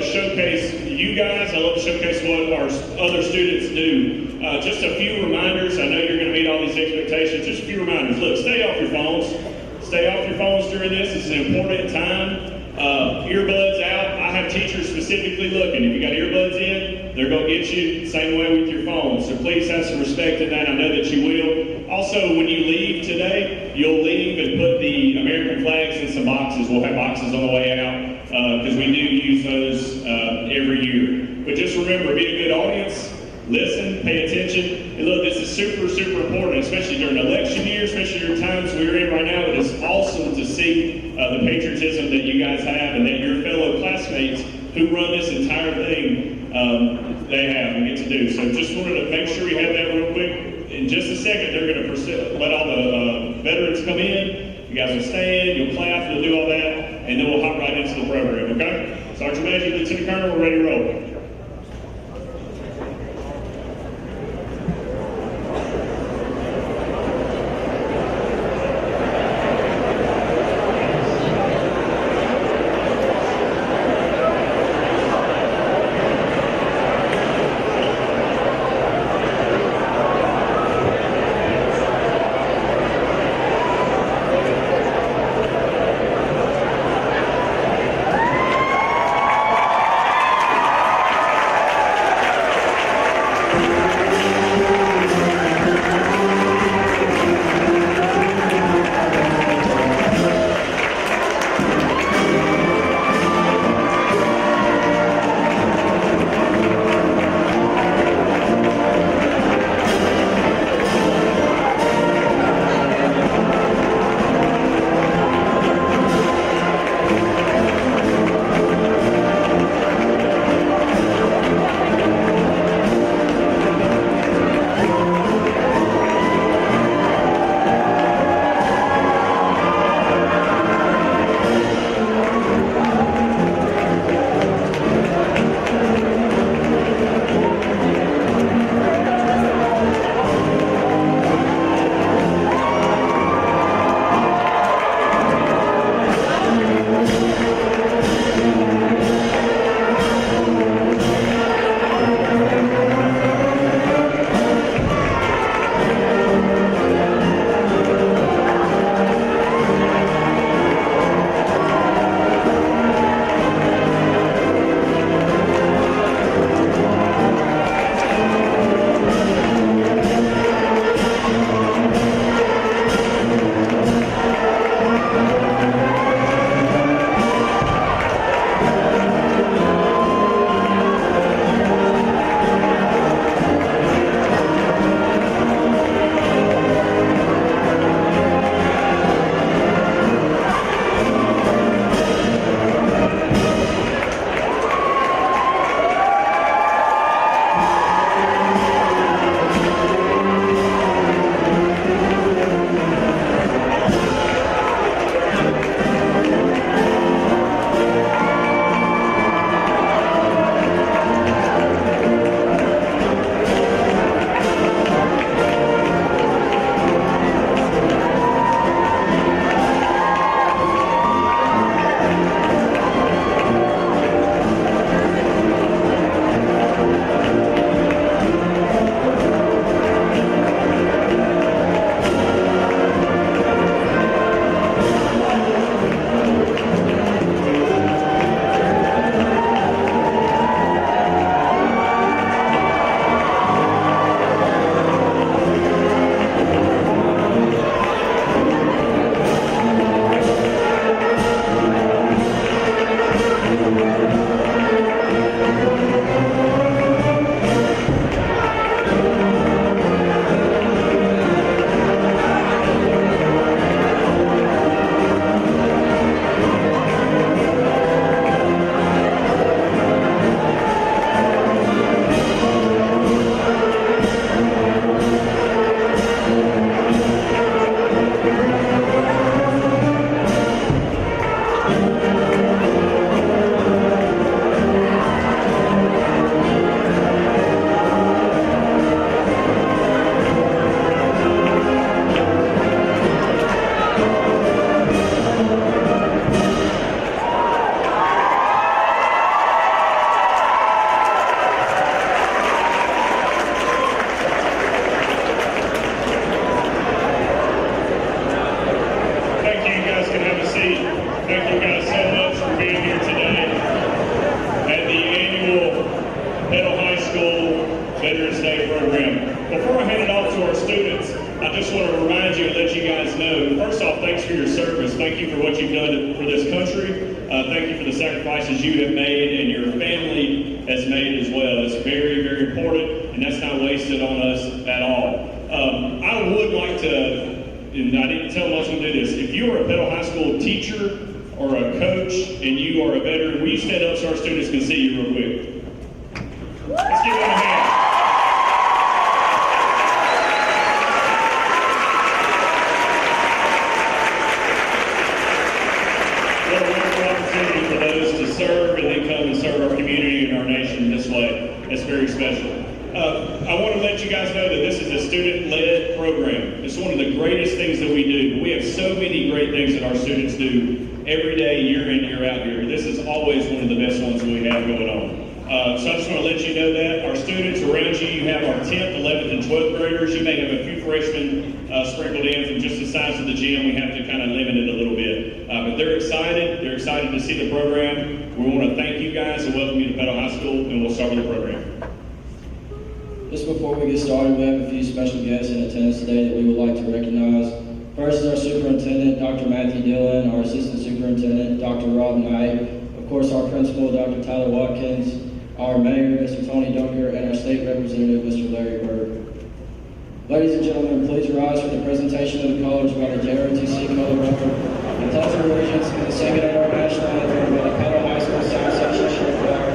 showcase you guys. I love to showcase what our other students do. Just a few reminders. I know you're going to meet all these expectations. Just a few reminders. Look, stay off your phones. Stay off your phones during this. This is an important time. Earbuds out. I have teachers specifically looking. If you got earbuds in, they're going to get you same way with your phone. So please have some respect in that. I know that you will. Also, when you leave today, you'll leave and put the American flags in some boxes. We'll have boxes on the way out because we do use those every year. But just remember, be a good audience. Listen, pay attention. And look, this is super, super important, especially during election year, especially during times we're in right now. It is awesome to see the patriotism that you guys have and that your fellow classmates who run this entire thing, they have and get to do. So just wanted to make sure we have that real quick. In just a second, they're going to let all the veterans come in. You guys will stand, you'll clap, you'll do all that, and then we'll hop right into the program, okay? Sergeant Major, Lieutenant Colonel, we're ready to roll. know, first off, thanks for your service. Thank you for what you've done for this country. Thank you for the sacrifices you have made and your family has made as well. It's very, very important, and that's not wasted on us at all. I would like to, and I didn't tell them I was going to do this, if you are a Petal High School teacher or a coach and you are a veteran, will you stand up so our students can see you real quick? Let's give them a hand. What a wonderful opportunity for those to serve and then come and serve our community and our nation this way. It's very special. I want to let you guys know that this is a student-led program. It's one of the greatest things that we do. We have so many great things that our students do every day, year in, year out here. This is always one of the best ones we have going on. So I just want to let you know that. Our students around you, you have our 10th, 11th, and 12th graders. You may have a few freshmen sprinkled in from just the size of the gym. We have to kind of limit it a little bit. But they're excited. They're excited to see the program. We want to thank you guys and welcome you to Petal High School, and we'll start with the program. Just before we get started, we have a few special guests in attendance today that we would like to recognize. First is our superintendent, Dr. Matthew Dillon, our assistant superintendent, Dr. Rob Knight, of course our principal, Dr. Tyler Watkins, our mayor, Mr. Tony Dunker, and our state representative, Mr. Larry Bird. Ladies and gentlemen, please rise for the presentation of the colors by the JROTC Color Guard, the Pledge of Allegiance, and the singing of our national anthem by the Petal High School South Section Sheriff Choir.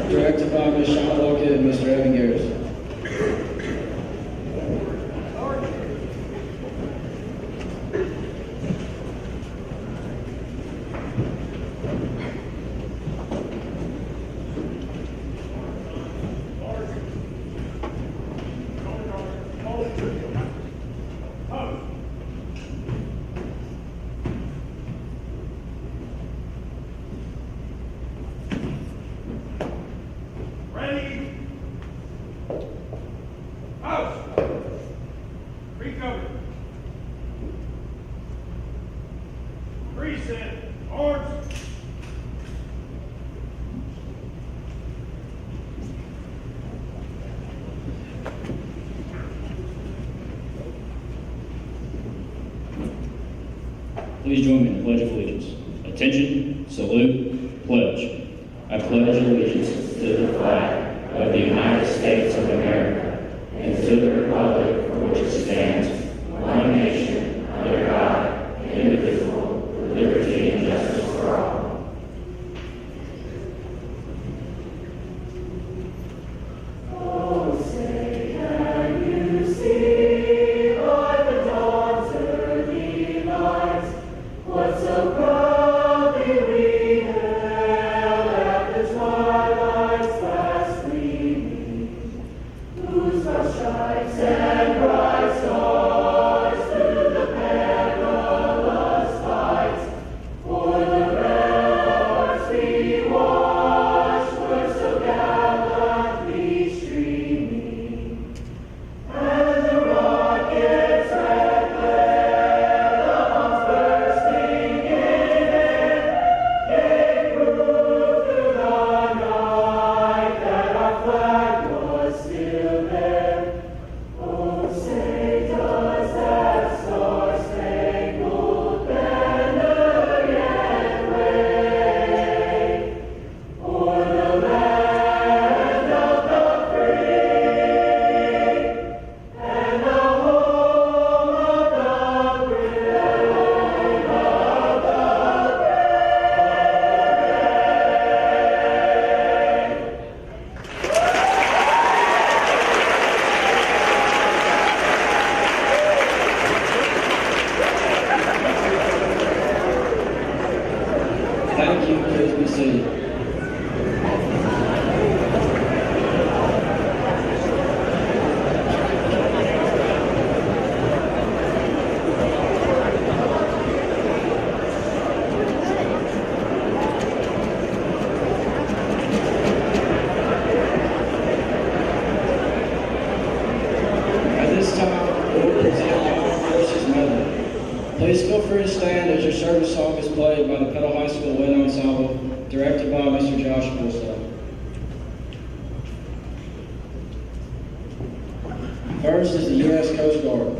Directed by Ms. Shauna Lockett and Mr. Evan Garrison. Please join me in the Pledge of Allegiance. Attention, salute, pledge. I pledge allegiance to the flag of the United States of America and to the republic for which it stands, one nation, under God, indivisible, with liberty and justice for all. Please feel free to stand as your service song is played by the Petal High School Wind Ensemble, directed by Mr. Josh Bullstock. First is the U.S. Coast Guard.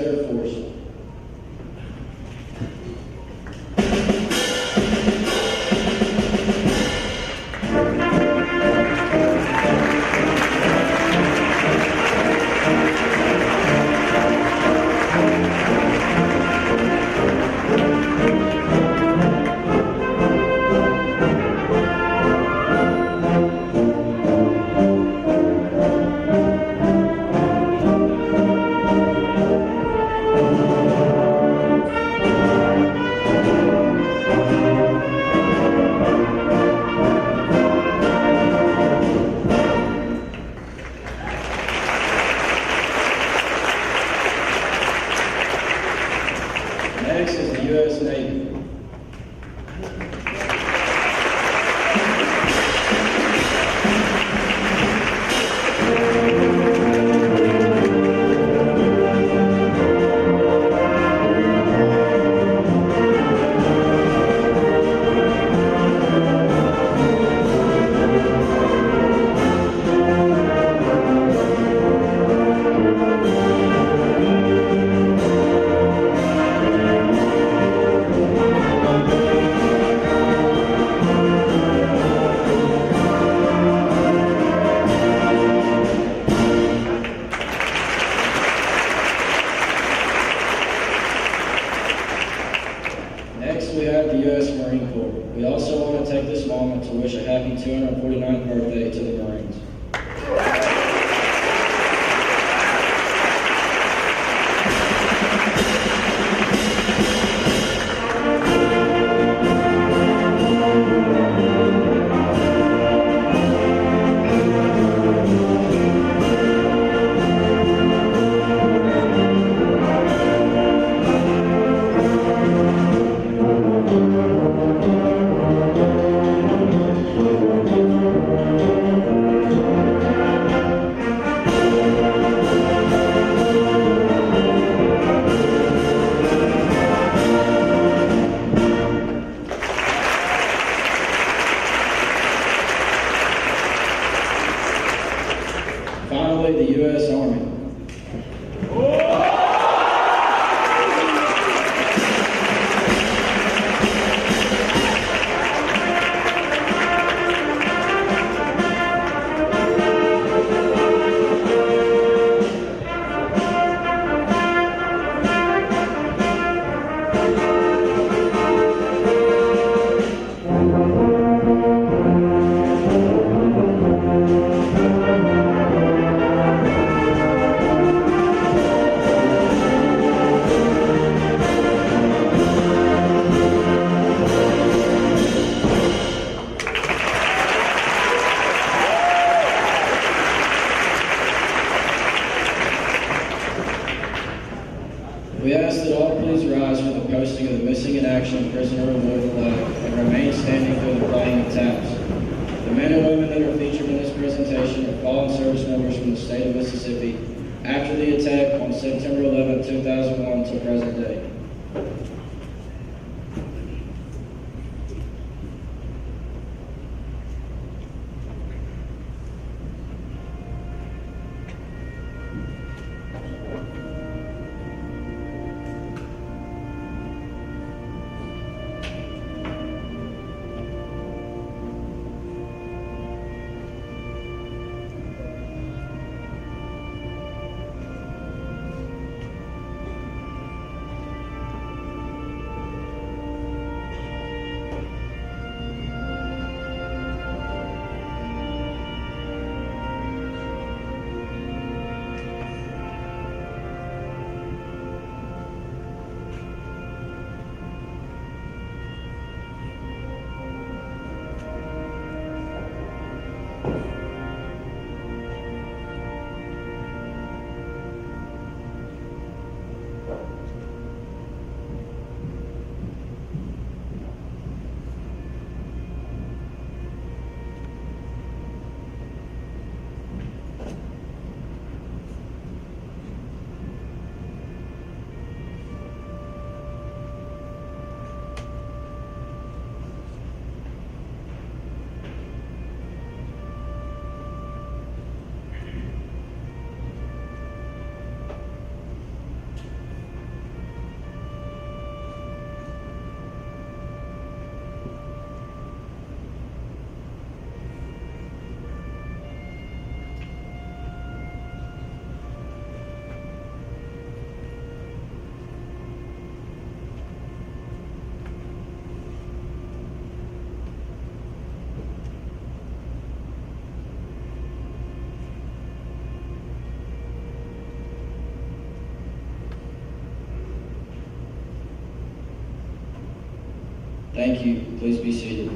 Air Force. Next is the U.S. Navy. Next, we have the U.S. Marine Corps. We also want to take this moment to wish a happy 249th birthday to the Marines. Finally, the U.S. Army. We ask that all please rise for the posting of the Missing in Action Prisoner of War flag and remain standing for the playing of taps. The men and women that are featured in this presentation are fallen service members from the state of Mississippi after the attack on September 11, 2001 to present day. Thank you. Please be seated.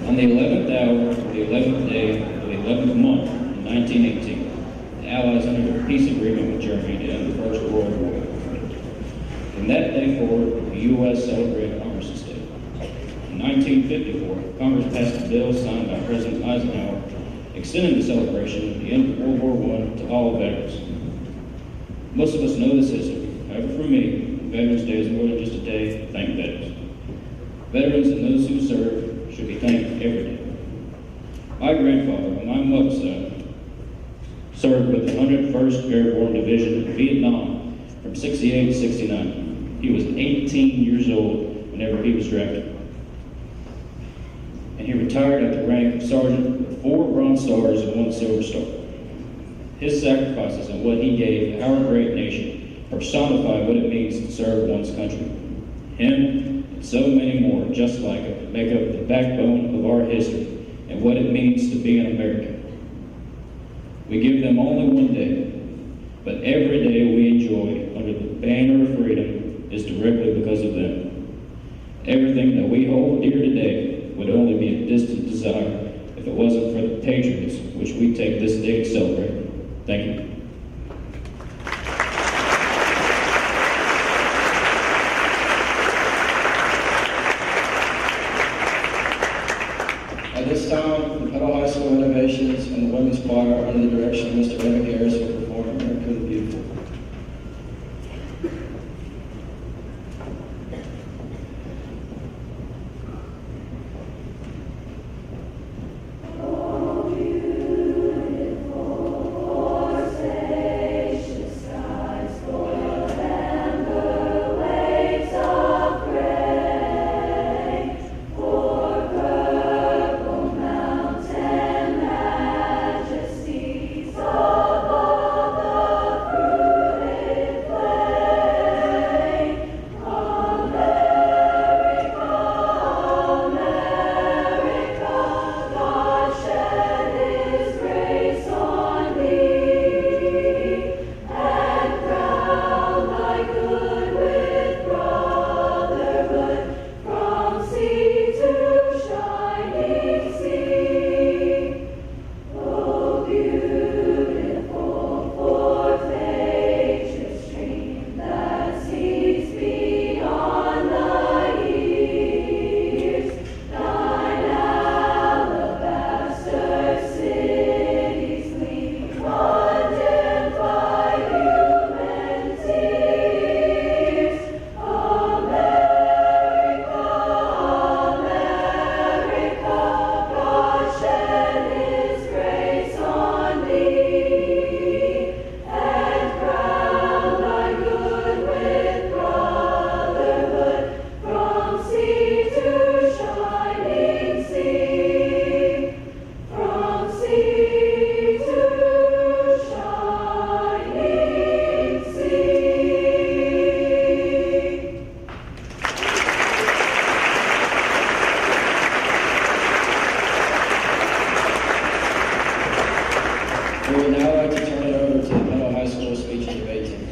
On the 11th hour of the 11th day of the 11th month in 1918, the Allies entered a peace agreement with Germany to end the First World War. From that day forward, the U.S. celebrated Armistice Day. In 1954, Congress passed a bill signed by President Eisenhower extending the celebration of the end of World War I to all veterans. Most of us know this history. However, for me, Veterans Day is more than just a day to thank veterans. Veterans and those who serve should be thanked every day. My grandfather, on my mother's side, served with the 101st Airborne Division in Vietnam from 68 to 69. He was 18 years old whenever he was drafted. And he retired at the rank of sergeant with 4 Bronze Stars and 1 Silver Star. His sacrifices and what he gave our great nation personify what it means to serve one's country. Him and so many more just like him make up the backbone of our history and what it means to be an American. We give them only one day, but every day we enjoy under the banner of freedom is directly because of them. Everything that we hold dear today would only be a distant desire if it wasn't for the patriots which we take this day to celebrate. Thank you. At this time, the Petal High School Innovations and the Women's Choir, under the direction of Mr. Evan Harris, will perform America the Beautiful. We would now like to turn it over to the Petal High School speech and debate team.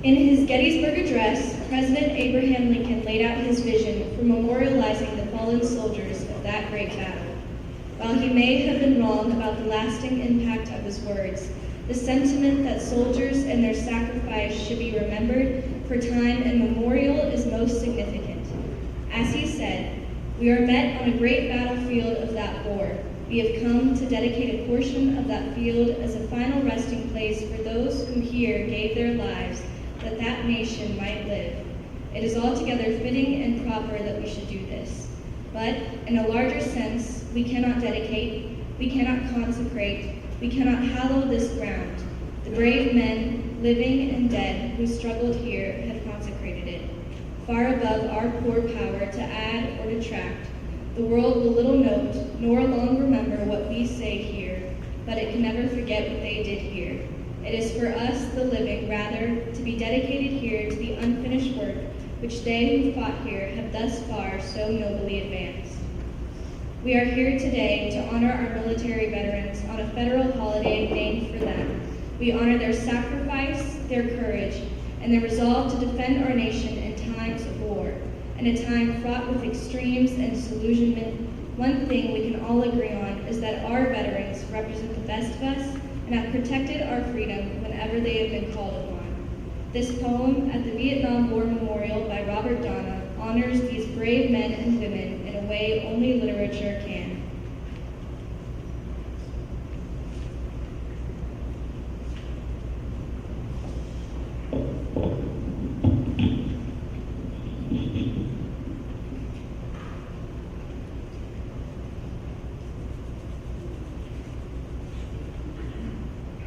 In his Gettysburg Address, President Abraham Lincoln laid out his vision for memorializing the fallen soldiers of that great battle. While he may have been wrong about the lasting impact of his words, the sentiment that soldiers and their sacrifice should be remembered for time immemorial is most significant. As he said, "We are met on a great battlefield of that war. We have come to dedicate a portion of that field as a final resting place for those who here gave their lives that that nation might live. It is altogether fitting and proper that we should do this. But in a larger sense, we cannot dedicate, we cannot consecrate, we cannot hallow this ground. The brave men, living and dead, who struggled here have consecrated it. Far above our poor power to add or detract, the world will little note, nor long remember what we say here, but it can never forget what they did here. It is for us, the living, rather, to be dedicated here to the unfinished work which they who fought here have thus far so nobly advanced. We are here today to honor our military veterans on a federal holiday named for them. We honor their sacrifice, their courage, and their resolve to defend our nation in times of war, in a time fraught with extremes and disillusionment. One thing we can all agree on is that our veterans represent the best of us and have protected our freedom whenever they have been called upon. This poem at the Vietnam War Memorial by Robert Donna honors these brave men and women in a way only literature can.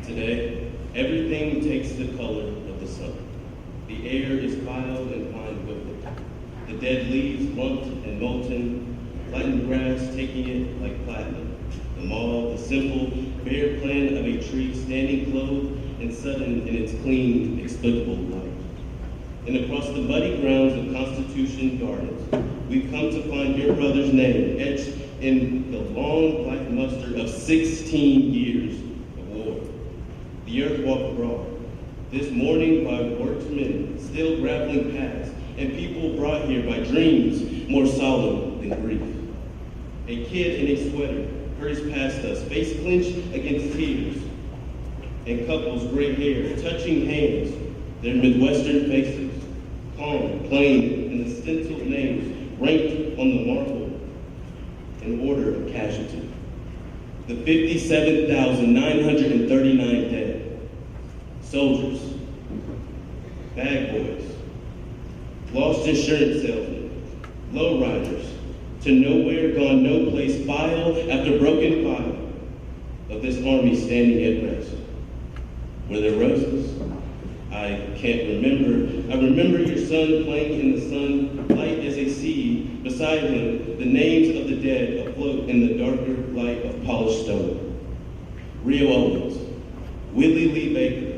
Today, everything takes the color of the sun. The air is filed and lined with it. The dead leaves lumped and molten, flattened grass taking it like platinum. The mauve, the simple, bare plan of a tree standing clothed and sudden in its clean, explicable light. And across the muddy grounds of Constitution Gardens, we've come to find your brother's name etched in the long black muster of 16 years of war. The earth walked broad, this morning by workmen still grappling paths, and people brought here by dreams more solemn than grief. A kid in a sweater hurries past us, face clenched against tears, and couples gray hair touching hands, their Midwestern faces, calm, plain, and the stenciled names ranked on the marble in order of casualty. The 57,939 dead. Soldiers, bag boys, lost insurance salesmen, lowriders, to nowhere gone no place, file after broken file of this army standing at rest. Were there roses? I can't remember. I remember your son playing in the sun, light as a seed. Beside him, the names of the dead afloat in the darker light of polished stone. Rio Owens, Willie Lee Baker,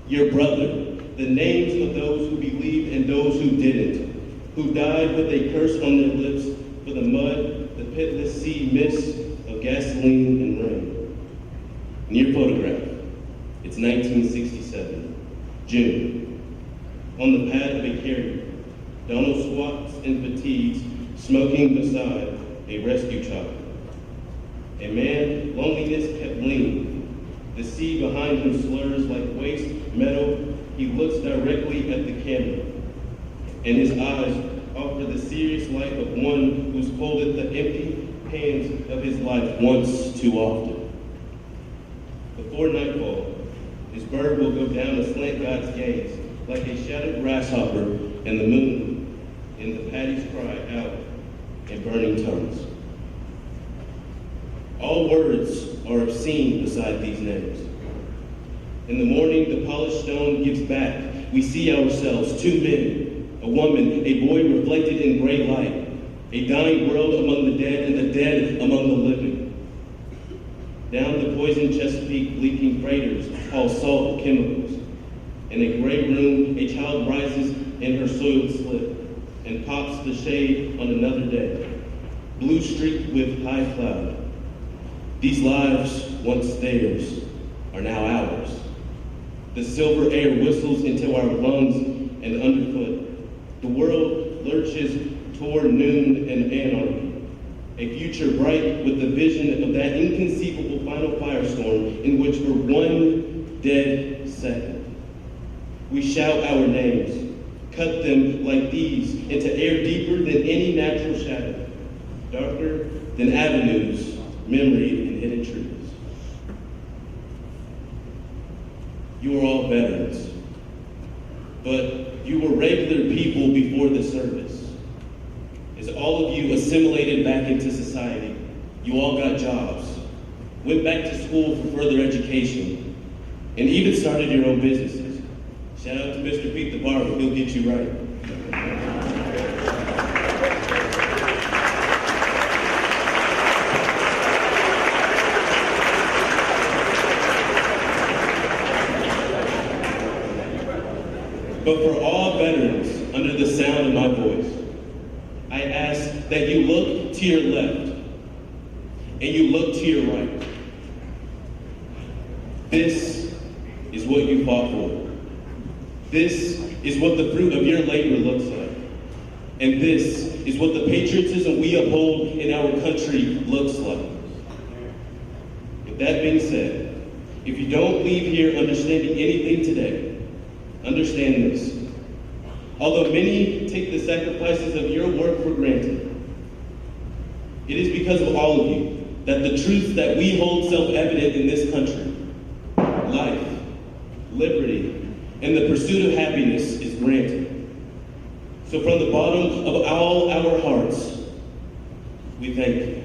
your brother, the names of those who believed and those who didn't, who died with a curse on their lips for the mud, the pitless sea mist of gasoline and rain. In your photograph, it's 1967, June. On the pad of a carrier, Donald squats in fatigues, smoking beside a rescue chopper. A man, loneliness kept leaning. The sea behind him slurs like waste metal. He looks directly at the camera, and his eyes offer the serious light of one who's folded the empty hands of his life once too often. Before nightfall, his bird will go down to slant God's gaze like a shattered grasshopper, and the moon in the paddy's cry out in burning tongues. All words are obscene beside these names. In the morning, the polished stone gives back. We see ourselves, two men, a woman, a boy reflected in gray light, a dying world among the dead and the dead among the living. Down the poison Chesapeake leaking freighters haul salt chemicals. In a gray room, a child rises in her soiled slip and pops the shade on another day, blue streaked with high cloud. These lives, once theirs, are now ours. The silver air whistles into our lungs and underfoot. The world lurches toward noon and anarchy. A future bright with the vision of that inconceivable final firestorm in which for one dead second, we shout our names, cut them like these into air deeper than any natural shadow, darker than avenues, memory, and hidden trees. You are all veterans, but you were regular people before the service. As all of you assimilated back into society, you all got jobs, went back to school for further education, and even started your own businesses. Shout out to Mr. Pete the Barber, he'll get you right. But for all veterans under the sound of my voice, I ask that you look to your left and you look to your right. This is what you fought for. This is what the fruit of your labor looks like. And this is what the patriotism we uphold in our country looks like. With that being said, if you don't leave here understanding anything today, understand this. Although many take the sacrifices of your work for granted, it is because of all of you that the truths that we hold self-evident in this country, life, liberty, and the pursuit of happiness is granted. So from the bottom of all our hearts, we thank you.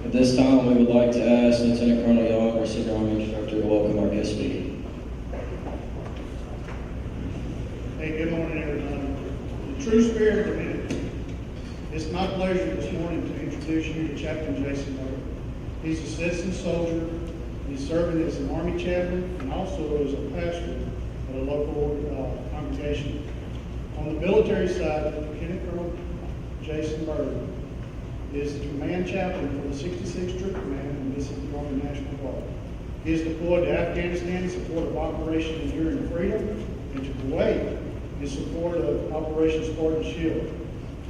At this time, we would like to ask Lieutenant Colonel Young, our Senior Army Instructor, to welcome our guest speaker. Hey, good morning, everybody. The true spirit of the minute. It's my pleasure this morning to introduce you to Chaplain Jason Burke. He's a citizen soldier. He's serving as an Army chaplain and also as a pastor at a local congregation. On the military side, Lieutenant Colonel Jason Burke is the command chaplain for the 66th Troop Command in the Mississippi Army National Guard. He is deployed to Afghanistan in support of Operation Enduring Freedom and to Kuwait in support of Operation Spartan Shield.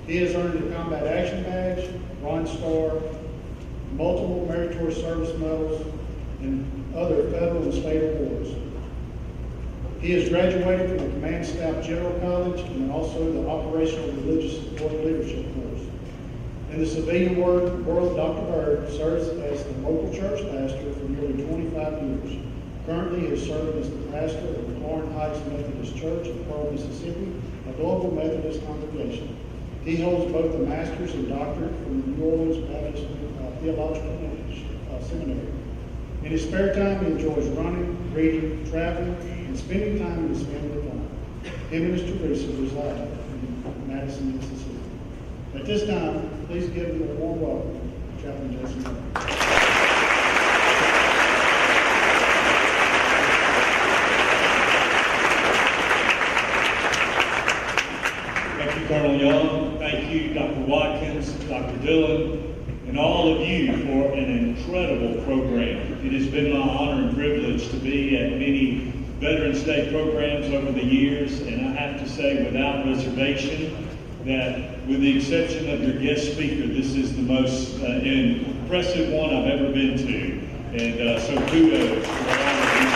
He has earned the Combat Action Badge, Bronze Star, multiple meritorious service medals, and other federal and state awards. He has graduated from the Command Staff General College and also the Operational Religious Support Leadership course. In the civilian world, Dr. Byrd serves as the local church pastor for nearly 25 years. Currently, he is serving as the pastor of the Clarence Heights Methodist Church in Pearl, Mississippi, a global Methodist congregation. He holds both a master's and doctorate from the New Orleans Baptist Theological Seminary. In his spare time, he enjoys running, reading, traveling, and spending time in his family time. Him and his Teresa reside in Madison, Mississippi. At this time, please give him a warm welcome to Chaplain Jason Burke. Thank you, Colonel Young. Thank you, Dr. Watkins, Dr. Dillon, and all of you for an incredible program. It has been my honor and privilege to be at many Veterans Day programs over the years, and I have to say without reservation that with the exception of your guest speaker, this is the most impressive one I've ever been to. And so kudos for all of these.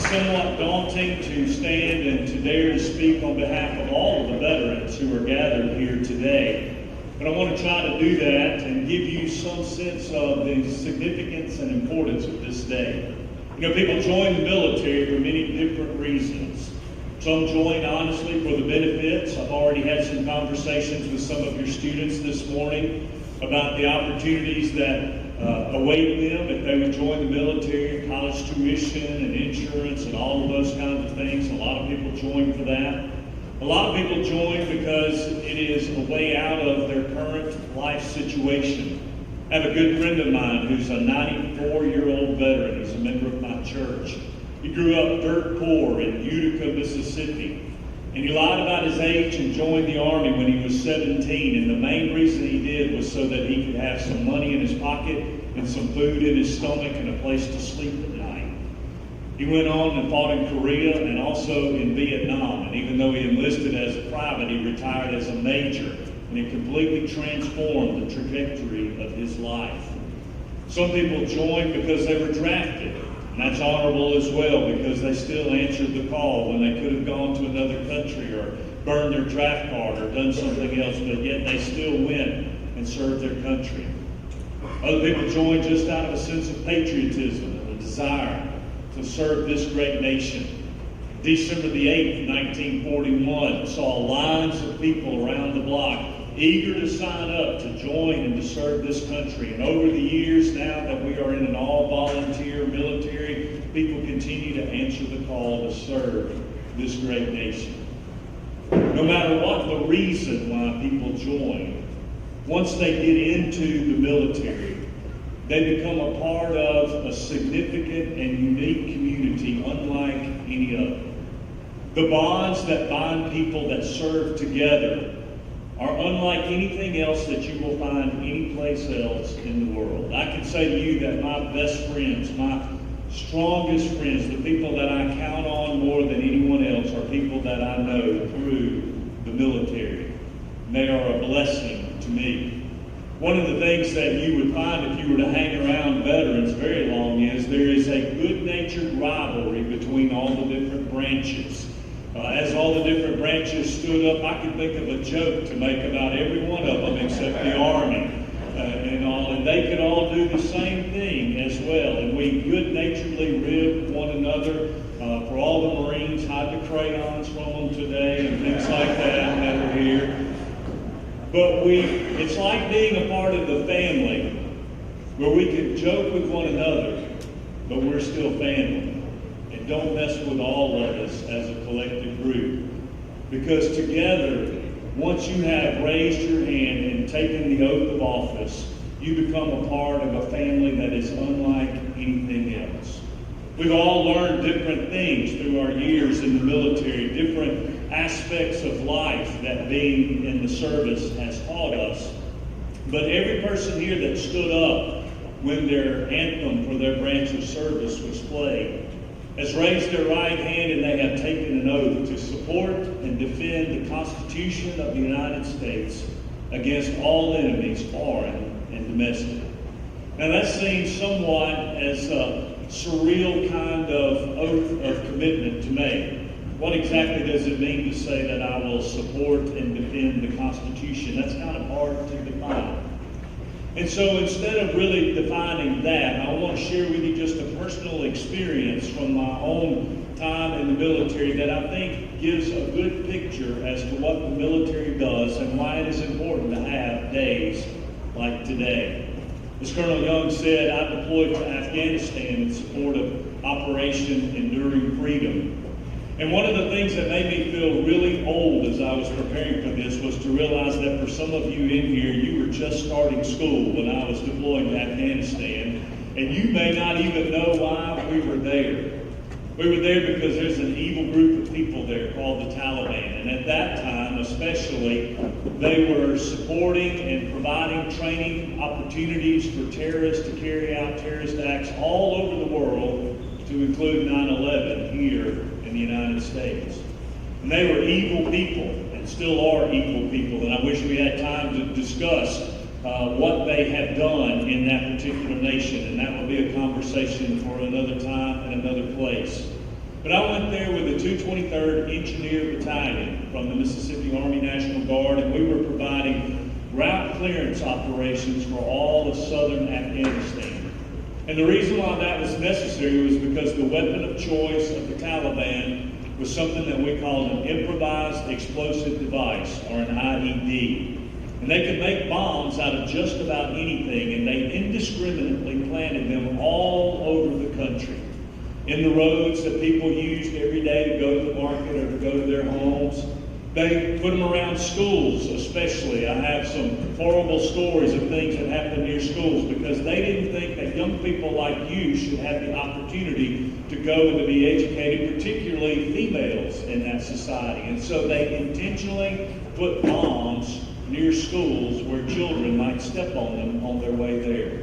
Somewhat daunting to stand and to dare to speak on behalf of all of the veterans who are gathered here today. But I want to try to do that and give you some sense of the significance and importance of this day. You know, people join the military for many different reasons. Some join, honestly, for the benefits. I've already had some conversations with some of your students this morning about the opportunities that await them if they would join the military, college tuition and insurance and all of those kinds of things. A lot of people join for that. A lot of people join because it is a way out of their current life situation. I have a good friend of mine who's a 94-year-old veteran. He's a member of my church. He grew up dirt poor in Utica, Mississippi. And he lied about his age and joined the Army when he was 17. And the main reason he did was so that he could have some money in his pocket and some food in his stomach and a place to sleep at night. He went on and fought in Korea and also in Vietnam. And even though he enlisted as a private, he retired as a major. And it completely transformed the trajectory of his life. Some people joined because they were drafted. And that's honorable as well because they still answered the call when they could have gone to another country or burned their draft card or done something else, but yet they still went and served their country. Other people joined just out of a sense of patriotism and a desire to serve this great nation. December the 8th, 1941, saw lines of people around the block eager to sign up to join and to serve this country. And over the years now that we are in an all-volunteer military, people continue to answer the call to serve this great nation. No matter what the reason why people join, once they get into the military, they become a part of a significant and unique community unlike any other. The bonds that bind people that serve together are unlike anything else that you will find anyplace else in the world. I can say to you that my best friends, my strongest friends, the people that I count on more than anyone else are people that I know through the military. They are a blessing to me. One of the things that you would find if you were to hang around veterans very long is there is a good-natured rivalry between all the different branches. As all the different branches stood up, I could think of a joke to make about every one of them except the Army and they could all do the same thing as well. And we good-naturedly ribbed one another. For all the Marines, hide the crayons from them today and things like that were here. But it's like being a part of the family where we can joke with one another, but we're still family. And don't mess with all of us as a collective group. Because together, once you have raised your hand and taken the oath of office, you become a part of a family that is unlike anything else. We've all learned different things through our years in the military, different aspects of life that being in the service has taught us. But every person here that stood up when their anthem for their branch of service was played has raised their right hand and they have taken an oath to support and defend the Constitution of the United States against all enemies, foreign and domestic. Now that seems somewhat as a surreal kind of oath of commitment to make. What exactly does it mean to say that I will support and defend the Constitution? That's kind of hard to define. And so instead of really defining that, I want to share with you just a personal experience from my own time in the military that I think gives a good picture as to what the military does and why it is important to have days like today. As Colonel Young said, I deployed to Afghanistan in support of Operation Enduring Freedom. And one of the things that made me feel really old as I was preparing for this was to realize that for some of you in here, you were just starting school when I was deployed to Afghanistan, and you may not even know why we were there. We were there because there's an evil group of people there called the Taliban, and at that time especially, they were supporting and providing training opportunities for terrorists to carry out terrorist acts all over the world, to include 9/11 here in the United States. And they were evil people, and still are evil people, and I wish we had time to discuss what they have done in that particular nation, and that will be a conversation for another time and another place. But I went there with the 223rd Engineer Battalion from the Mississippi Army National Guard, and we were providing route clearance operations for all of southern Afghanistan. And the reason why that was necessary was because the weapon of choice of the Taliban was something that we called an improvised explosive device, or an IED. And they could make bombs out of just about anything, and they indiscriminately planted them all over the country. In the roads that people used every day to go to the market or to go to their homes. They put them around schools especially. I have some horrible stories of things that happened near schools because they didn't think that young people like you should have the opportunity to go and to be educated, particularly females in that society. And so they intentionally put bombs near schools where children might step on them on their way there.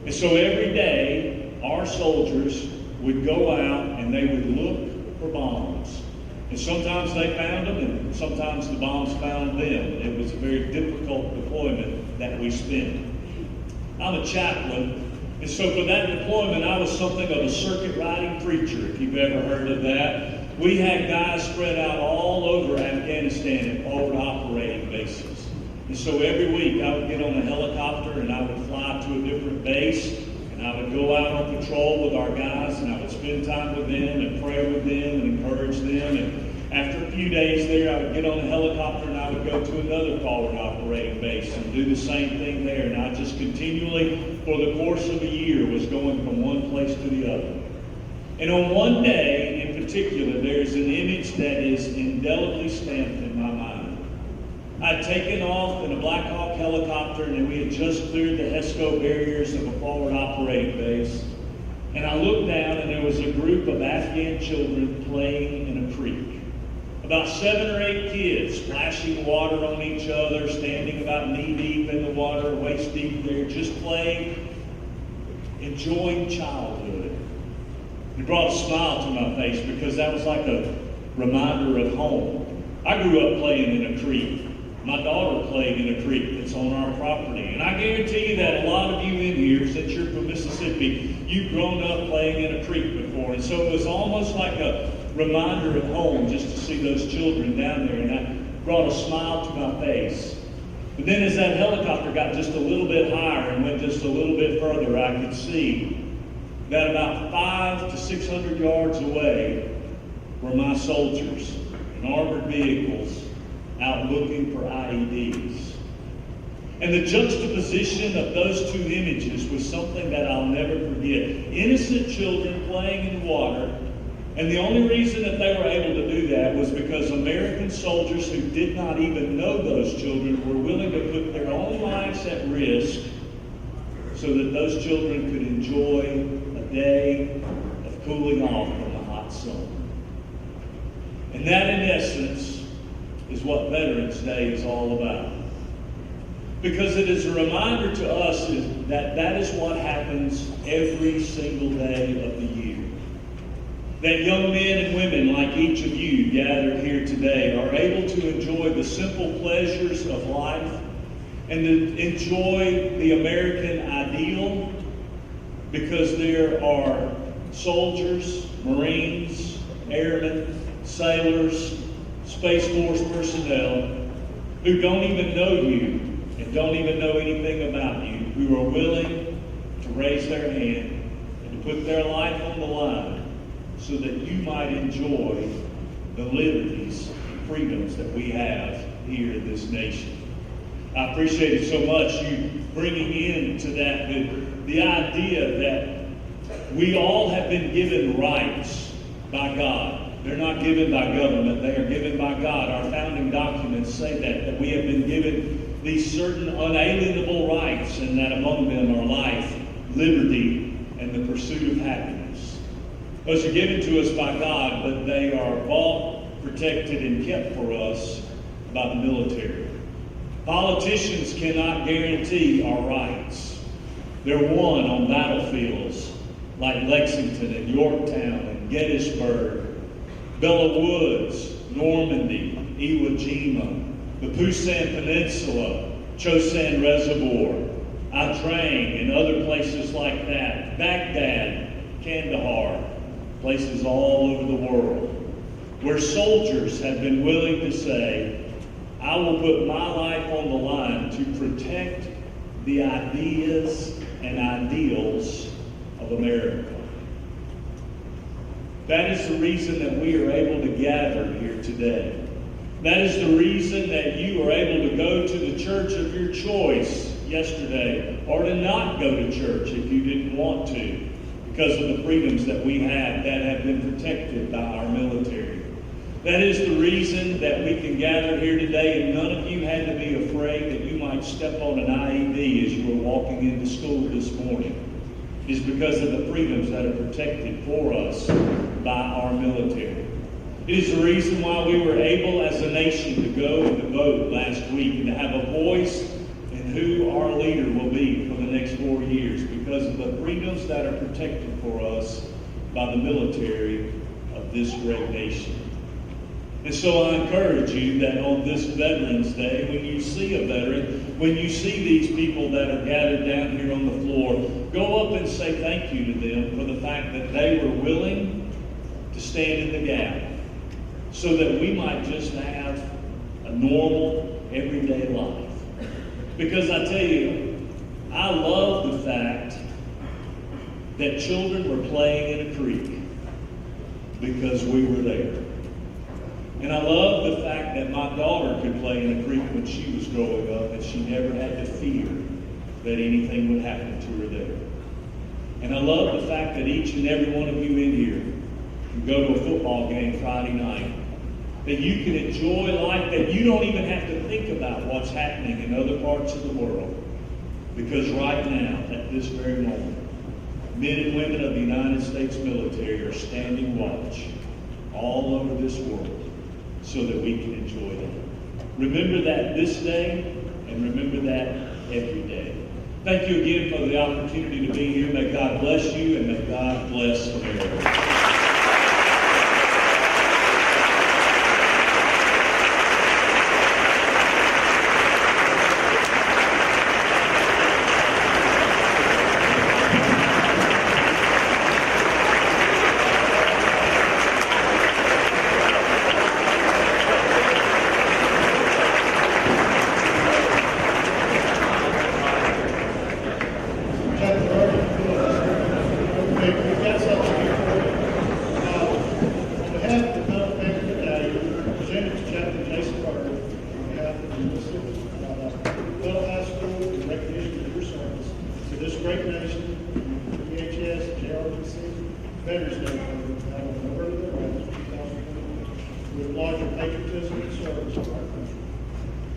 And so every day, our soldiers would go out and they would look for bombs. And sometimes they found them, and sometimes the bombs found them. It was a very difficult deployment that we spent. I'm a chaplain, and so for that deployment, I was something of a circuit riding preacher, if you've ever heard of that. We had guys spread out all over Afghanistan at forward operating bases. And so every week, I would get on a helicopter, and I would fly to a different base, and I would go out on patrol with our guys, and I would spend time with them and pray with them and encourage them. After a few days there, I would get on a helicopter and I would go to another forward operating base and do the same thing there. And I just continually, for the course of a year, was going from one place to the other. And on one day in particular, there's an image that is indelibly stamped in my mind. I'd taken off in a Black Hawk helicopter and we had just cleared the HESCO barriers of a forward operating base. And I looked down and there was a group of Afghan children playing in a creek. About 7 or 8 kids splashing water on each other, standing about knee deep in the water, waist deep there, just playing, enjoying childhood. It brought a smile to my face because that was like a reminder of home. I grew up playing in a creek. My daughter played in a creek that's on our property. And I guarantee you that a lot of you in here, since you're from Mississippi, you've grown up playing in a creek before. And so it was almost like a reminder of home just to see those children down there. And that brought a smile to my face. But then as that helicopter got just a little bit higher and went just a little bit further, I could see that about 500 to 600 yards away were my soldiers in armored vehicles out looking for IEDs. And the juxtaposition of those two images was something that I'll never forget. Innocent children playing in the water, and the only reason that they were able to do that was because American soldiers who did not even know those children were willing to put their own lives at risk so that those children could enjoy a day of cooling off from the hot sun. And that, in essence, is what Veterans Day is all about. Because it is a reminder to us that that is what happens every single day of the year. That young men and women like each of you gathered here today are able to enjoy the simple pleasures of life and to enjoy the American ideal, because there are soldiers, Marines, airmen, sailors, Space Force personnel who don't even know you and don't even know anything about you, who are willing to raise their hand and to put their life on the line so that you might enjoy the liberties and freedoms that we have here in this nation. I appreciate it so much, you bringing into that the idea that we all have been given rights by God. They're not given by government, they are given by God. Our founding documents say that we have been given these certain unalienable rights, and that among them are life, liberty, and the pursuit of happiness. Those are given to us by God, but they are bought, protected, and kept for us by the military. Politicians cannot guarantee our rights. They're won on battlefields like Lexington and Yorktown and Gettysburg, Bella Woods, Normandy, Iwo Jima, the Pusan Peninsula, Chosin Reservoir, Adrang, and other places like that, Baghdad, Kandahar, places all over the world, where soldiers have been willing to say, I will put my life on the line to protect the ideas and ideals of America. That is the reason that we are able to gather here today. That is the reason that you are able to go to the church of your choice yesterday, or to not go to church if you didn't want to, because of the freedoms that we have that have been protected by our military. That is the reason that we can gather here today, and none of you had to be afraid that you might step on an IED as you were walking into school this morning. Is because of the freedoms that are protected for us by our military. It is the reason why we were able as a nation to go and to vote last week and to have a voice in who our leader will be for the next 4 years, because of the freedoms that are protected for us by the military of this great nation. And so I encourage you that on this Veterans Day, when you see a veteran, when you see these people that are gathered down here on the floor, go up and say thank you to them for the fact that they were willing to stand in the gap so that we might just have a normal, everyday life. Because I tell you, I love the fact that children were playing in a creek because we were there. And I love the fact that my daughter could play in a creek when she was growing up, and she never had to fear that anything would happen to her there. And I love the fact that each and every one of you in here can go to a football game Friday night, that you can enjoy life, that you don't even have to think about what's happening in other parts of the world. Because right now, at this very moment, men and women of the United States military are standing watch all over this world so that we can enjoy them. Remember that this day, and remember that every day. Thank you again for the opportunity to be here. May God bless you, and may God bless America.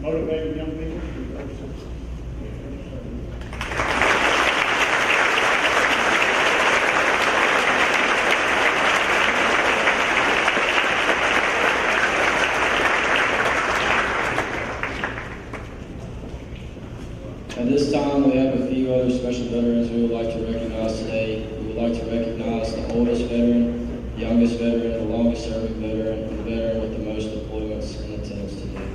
Motivating young people to be better citizens. At this time, we have a few other special veterans we would like to recognize today. We would like to recognize the oldest veteran, the youngest veteran, the longest serving veteran, and the veteran with the most deployments in attendance today.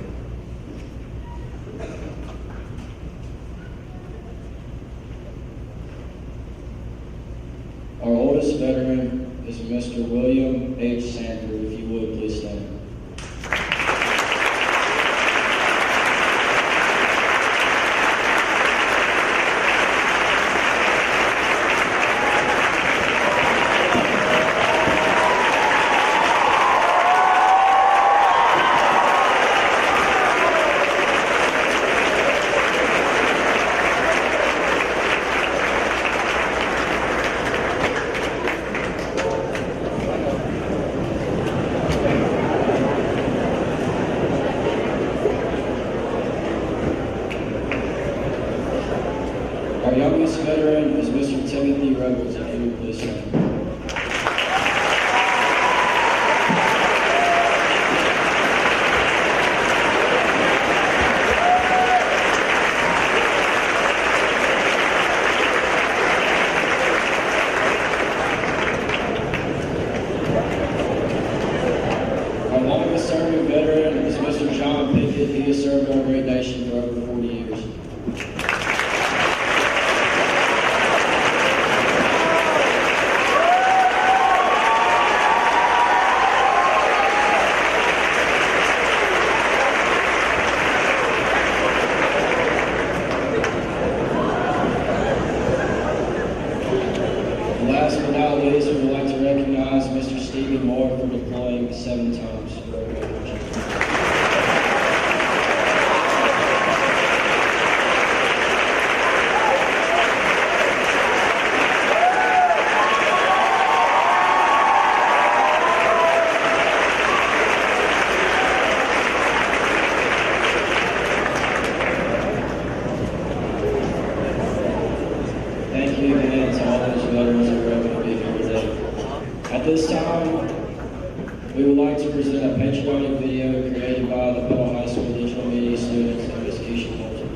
Our oldest veteran is Mr. William H. Sanford. If you would, please stand. Our youngest veteran is Mr. Timothy Reynolds. If you would please stand. Our longest serving veteran is Mr. John Pickett. He has served our great nation for over 40 years. Last but not least, we would like to recognize Mr. Stephen Moore for deploying 7 times for our great nation. Thank you again to all those veterans who were able to be here today. At this time, we would like to present a patriotic video created by the Petal High School Digital Media students and Ms. Keisha Moulton.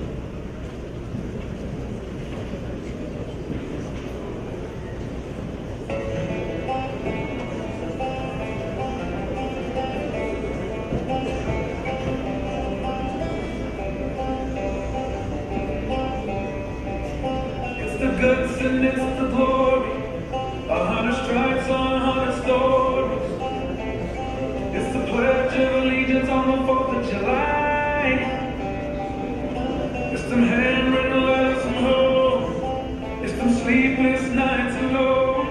It's the goods and it's the glory, 100 stripes on 100 stories. It's the pledge of allegiance on the 4th of July. It's them handwritten letters from home. It's them sleepless nights alone.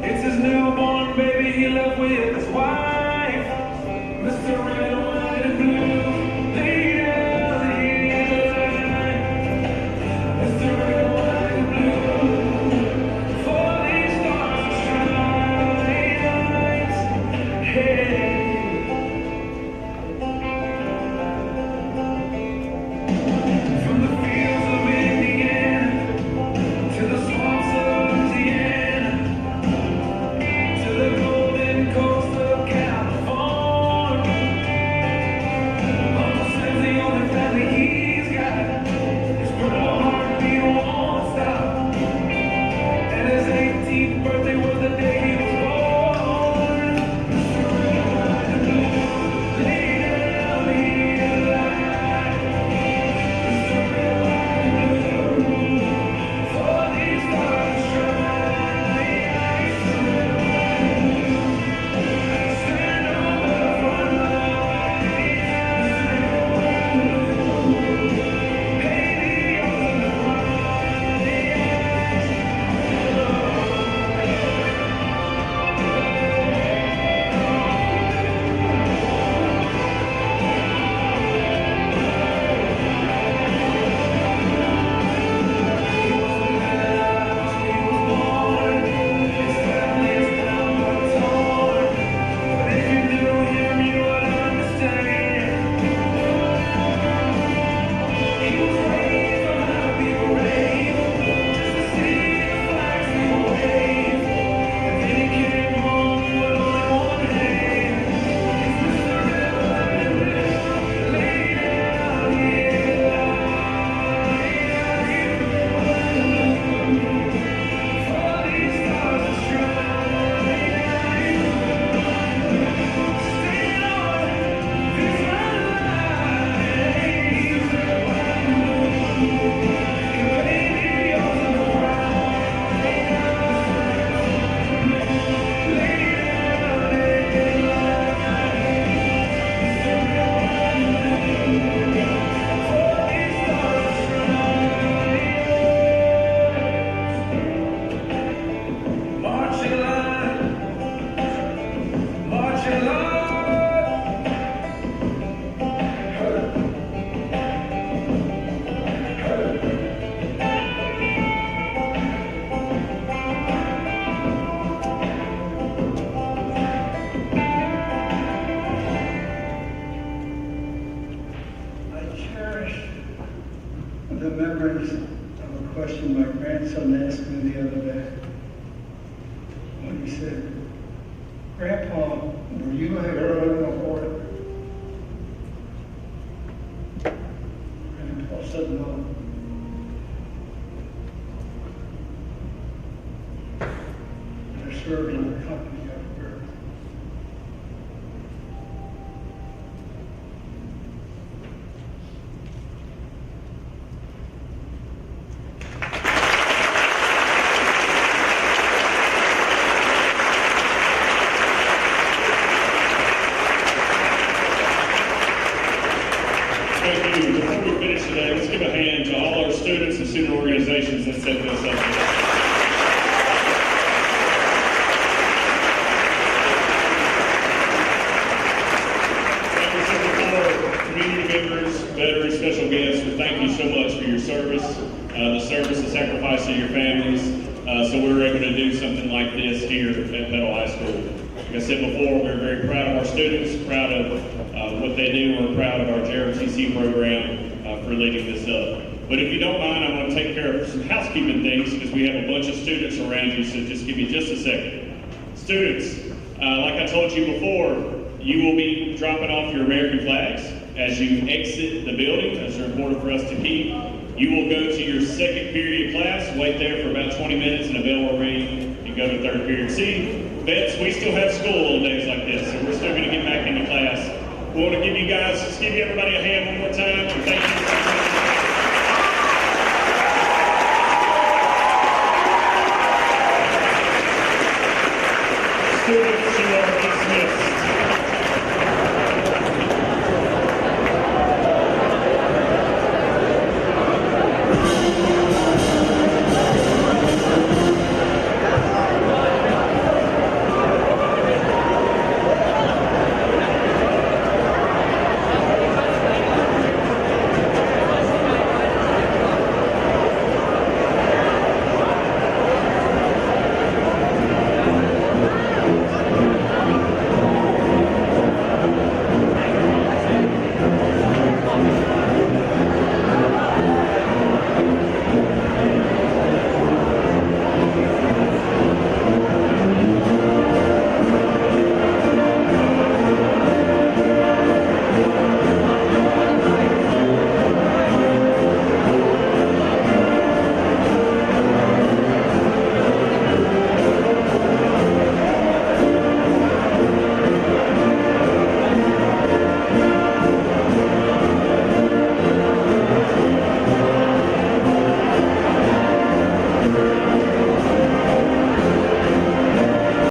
It's his newborn baby he left with his wife. the red, white, and blue. Lay down here tonight. It's the red, white, and blue. For these stars are shining lights. Hey. From the fields of Indiana to the swamps of Louisiana to the golden coast of California, Uncle Sam's the only family he's got. His purple heartbeat won't stop, and his 18th birthday was the day he was born. Mr. Red, White, and Blue, lay down here tonight. Mr. Red, White, and Blue, for these stars shine. Mr. Red, White, and Blue, stand on the front line. Mr. Red, White, and Blue, baby, you're the right. Marching line, marching line. I cherish the memories of a question my grandson asked me the other day. When he said, "Grandpa, were you a hero in the war?" Grandpa said no. I served in the company of birth. Thank you. Before we finish today, let's give a hand to all our students and student organizations that set this up. Like we said before, community members, veterans, special guests, we thank you so much for your service, the sacrifice of your families, so we were able to do something like this here at Petal High School. Like I said before, we're very proud of our students, proud of what they do. We're proud of our JRTC program for leading this up. But if you don't mind, I want to take care of some housekeeping things because we have a bunch of students around you, so just give me just a second. Students, like I told you before, you will be dropping off your American flags as you exit the building. Those are important for us to keep. You will go to your second period class, wait there for about 20 minutes, and a bell will ring, and go to third period. See, vets, we still have school on days like this, so we're still going to get back into class. We want to give you guys, just give everybody a hand one more time, and thank you.